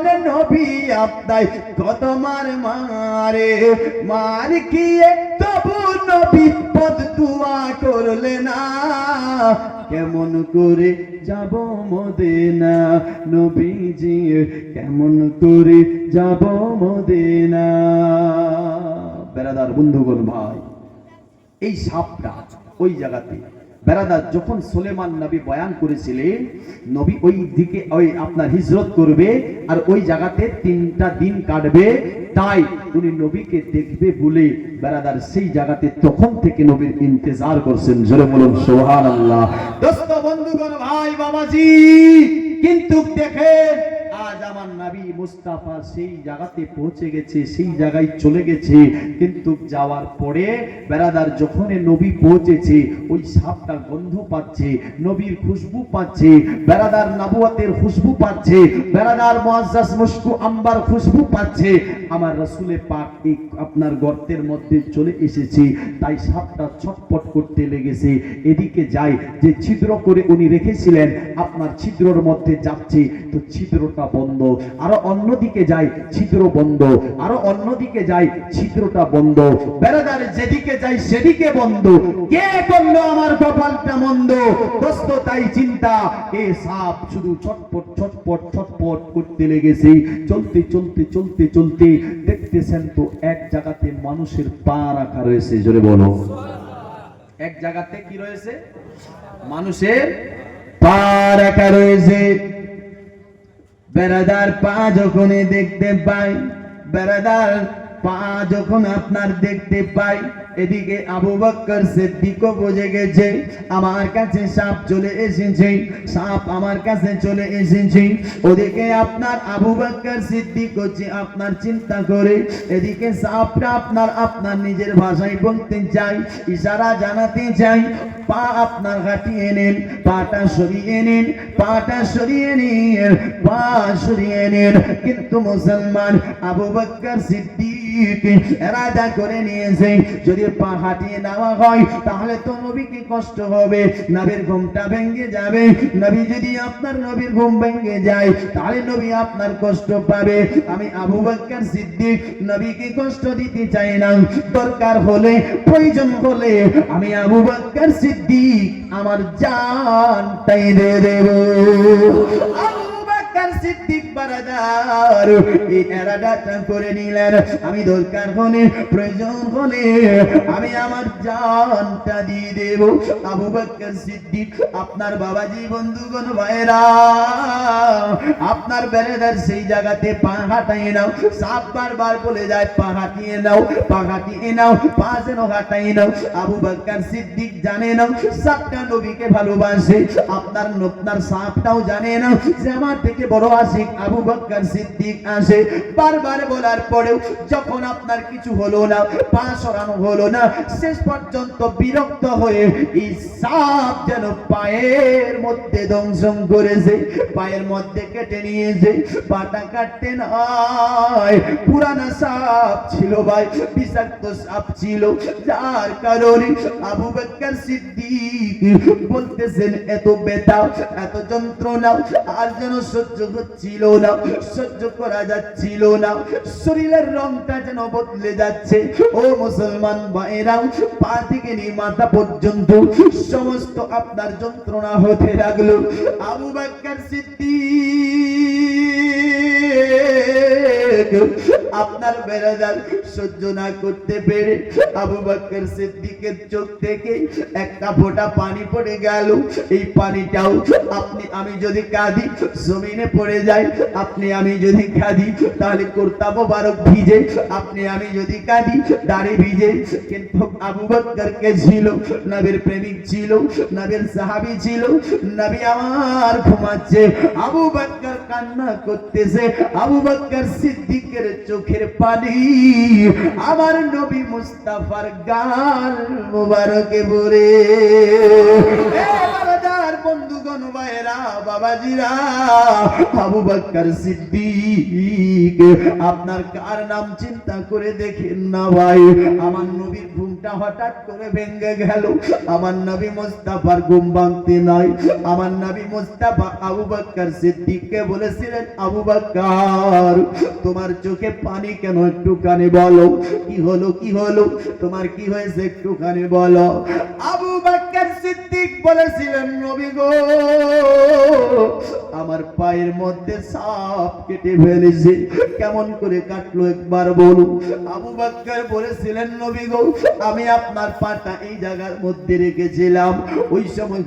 বলে নবী আপনার কত মার মারে, মার খেয়ে তবু নবী বদদুয়া করলে না, কেমন করে যাব মদিনা নবীজি, কেমন করে যাব মদিনা। বেরাদার বন্ধুগণ ভাই, এই সাপটা ওই জায়গাতে বেরাদার যখন সুলেমান নবী বয়ান করেছিলেন নবী ওই দিকে ওই আপনার হিজরত করবে আর ওই জায়গাতে 3টা দিন কাটবে, তাই উনি নবীকে দেখবে বলে বেরাদার সেই জায়গাতে তখন থেকে নবীর ইন্তজার করছেন। জোরে বলুন সুবহানাল্লাহ। দোস্ত বন্ধুগণ ভাই বাবাজি, কিন্তু দেখেন আজ আমার নবী মুস্তাফা সেই জায়গাতে পৌঁছে গেছে, সেই জায়গায় চলে গেছে, কিন্তু যাওয়ার পরে বেরাদার যখন নবী পৌঁছেছে ওই সাপটা গন্ধ পাচ্ছে, নবীর খুশবু পাচ্ছে, বেরাদার নবুয়তের খুশবু পাচ্ছে, বেরাদার মুআজ্জাজ মুশকু আম্বার খুশবু পাচ্ছে। আমার রাসূলে পাক আপনার গর্তের মধ্যে চলে এসেছে, তাই সাপটা ছটপট করতে লেগেছে। এদিকে যায় যে ছিদ্র করে উনি রেখেছিলেন আপনার ছিদ্রর মধ্যে যাচ্ছে, তো ছিদ্রটা বন্ধ, আরো অন্যদিকে যায় ছিদ্র বন্ধ, আরো অন্যদিকে যায় ছিদ্রটা বন্ধ, বেরাদার যেদিকে যায় সেদিকে বন্ধ। কে করলো আমার কপালটা মন্দ? দোস্ত তাই চিন্তা, এ সাপ শুধু ছটপট ছটপট ছটপট করতে লেগেছে। চলতে চলতে চলতে চলতে দেখতেছেন তো এক জায়গাতে মানুষের পা রাখা রয়েছে। জোরে বলো, এক জায়গাতে কি রয়েছে? মানুষের পা রাখা রয়েছে। বেরাদার পা যখন দেখতে পাই, বেরাদার পা যখন আপনার দেখতে পাই, এদিকে আবু বকর সিদ্দিকও বুঝে গেছে আমার কাছে সাপ চলে এসেছে, সাপ আমার কাছে চলে এসেছে। ওদিকে আপনার আবু বকর সিদ্দিক হচ্ছে আপনার চিন্তা করে, এদিকে সাপটা আপনার নিজের ভাষায় বলতে চাই, ইশারা জানাতে চাই, পা আপনার হাঁটিয়ে নেন, পাটা সরিয়ে নেন, পাটা সরিয়ে নেন, পা সরিয়ে নেন। কিন্তু মুসলমান আবু বকর সিদ্দিক এরাদা করে নিয়েছে, যদি পা হাঁটিয়ে নেওয়া হয় তাহলে তো নবীকে কষ্ট হবে, নবীর ঘুমটা ভেঙে যাবে। নবী যদি আপনার নবীর ঘুম ভেঙে যায় তাহলে নবী আপনার কষ্ট পাবে। আমি আবু বকর সিদ্দিক নবীকে কষ্ট দিতে চাই না, দরকার হলে প্রয়োজন হলে আমি আবু বকর সিদ্দিক আমার জানটাই দিয়ে দেব। সিদ্দিক বারাদার এই এরাদাটা করে নিলেন, আমি দরকার হলে প্রয়োজন হলে আমি আমার জানটা দিয়ে দেব। আবু বকর সিদ্দিক আপনার বাবাজি বন্ধুগণ ভাইরা, আপনার বেরেদার সেই জায়গাতে পা হাঁটাই নাও, সাপ বারবার বলে যায় পা হাঁটিয়ে নাও, পা হাঁটিয়ে নাও, পা যেন হাঁটাই নাও। আবু বকর সিদ্দিক জানে না সাপটা নবীকে ভালোবাসে, আপনার সাপটাও জানে না যে আমার থেকে বড় আশিক আবু বকর সিদ্দিক আসে। বারবার বলার পরেও যখন আপনার কিছু হলো না, পা সরানো হলো না, শেষ পর্যন্ত বিরক্ত হয়ে এই সাপ যেন পায়ের মধ্যে দংশন করেছে, পায়ের মধ্যে কেটে নিয়েছে। পাটা কাটতে নয়, পুরানা সাপ ছিল ভাই, বিষাক্ত সাপ ছিল, যার কারণে আবু বকর সিদ্দিক বলতেছেন এত ব্যথা এত যন্ত্রণা আর যেন সহ্য হচ্ছিল না, সহ্য করা যাচ্ছিল না, শরীরের রংটা যেন বদলে যাচ্ছে। ও মুসলমান ভাইরা, পা থেকে নিয়ে মাথা পর্যন্ত সমস্ত আপনার যন্ত্রণা হতে লাগলো। আবু বকর সিদ্দিক আপনার বেরাদার সহ্য না করতে পেরে আবু বকর সিদ্দিকের চোখ থেকে একটা ফোঁটা পানি পড়ে গেল। এই পানিটাও আপনি আমি যদি কাঁদি জমিনে পড়ে যায়, আপনি আমি যদি কাঁদি তাহলে কুর্তা মোবারক ভিজে, আপনি আমি যদি কাঁদি দাড়ি ভিজে। কিন্তু আবু বকর কে ছিল? নবীর প্রেমিক ছিল, নবীর সাহাবী ছিল। নবী আমার ঘুমাচ্ছে, আবু বকর কান্না করতেছে, আবু বকর সিদ্দিকের চোখের পানি আমার নবী মুস্তাফার গাল মোবারকে পড়ে। বন্ধুগণ ভাইরা বাবাজিরা, আবু বকর সিদ্দিক সিদ্দিক আপনার কার নাম চিন্তা করে দেখেন না ভাই আমার নবীর ঘুমটা হঠাৎ করে ভেঙে গেল আমার নবী মুস্তাফার ঘুম ভাঙতে নাই আমার নবী মুস্তাফা আবু বকর সিদ্দিককে বলেছিলেন আবু বকর তোমার চোখে পানি কেন একটুখানি বলো কি হলো তোমার কি হয়েছে একটুখানি বলো আবু বকর সিদ্দিক বলেছিলেন নবী গো আমার পায়ের মধ্যে সাপ কেটে ফেলেছে কেমন করে কাটলো একবার বলুন আবু বকর বলেছিলেন নবী গো আমি আপনার পাটা এই জায়গার মধ্যে রেখেছিলাম ওই সময়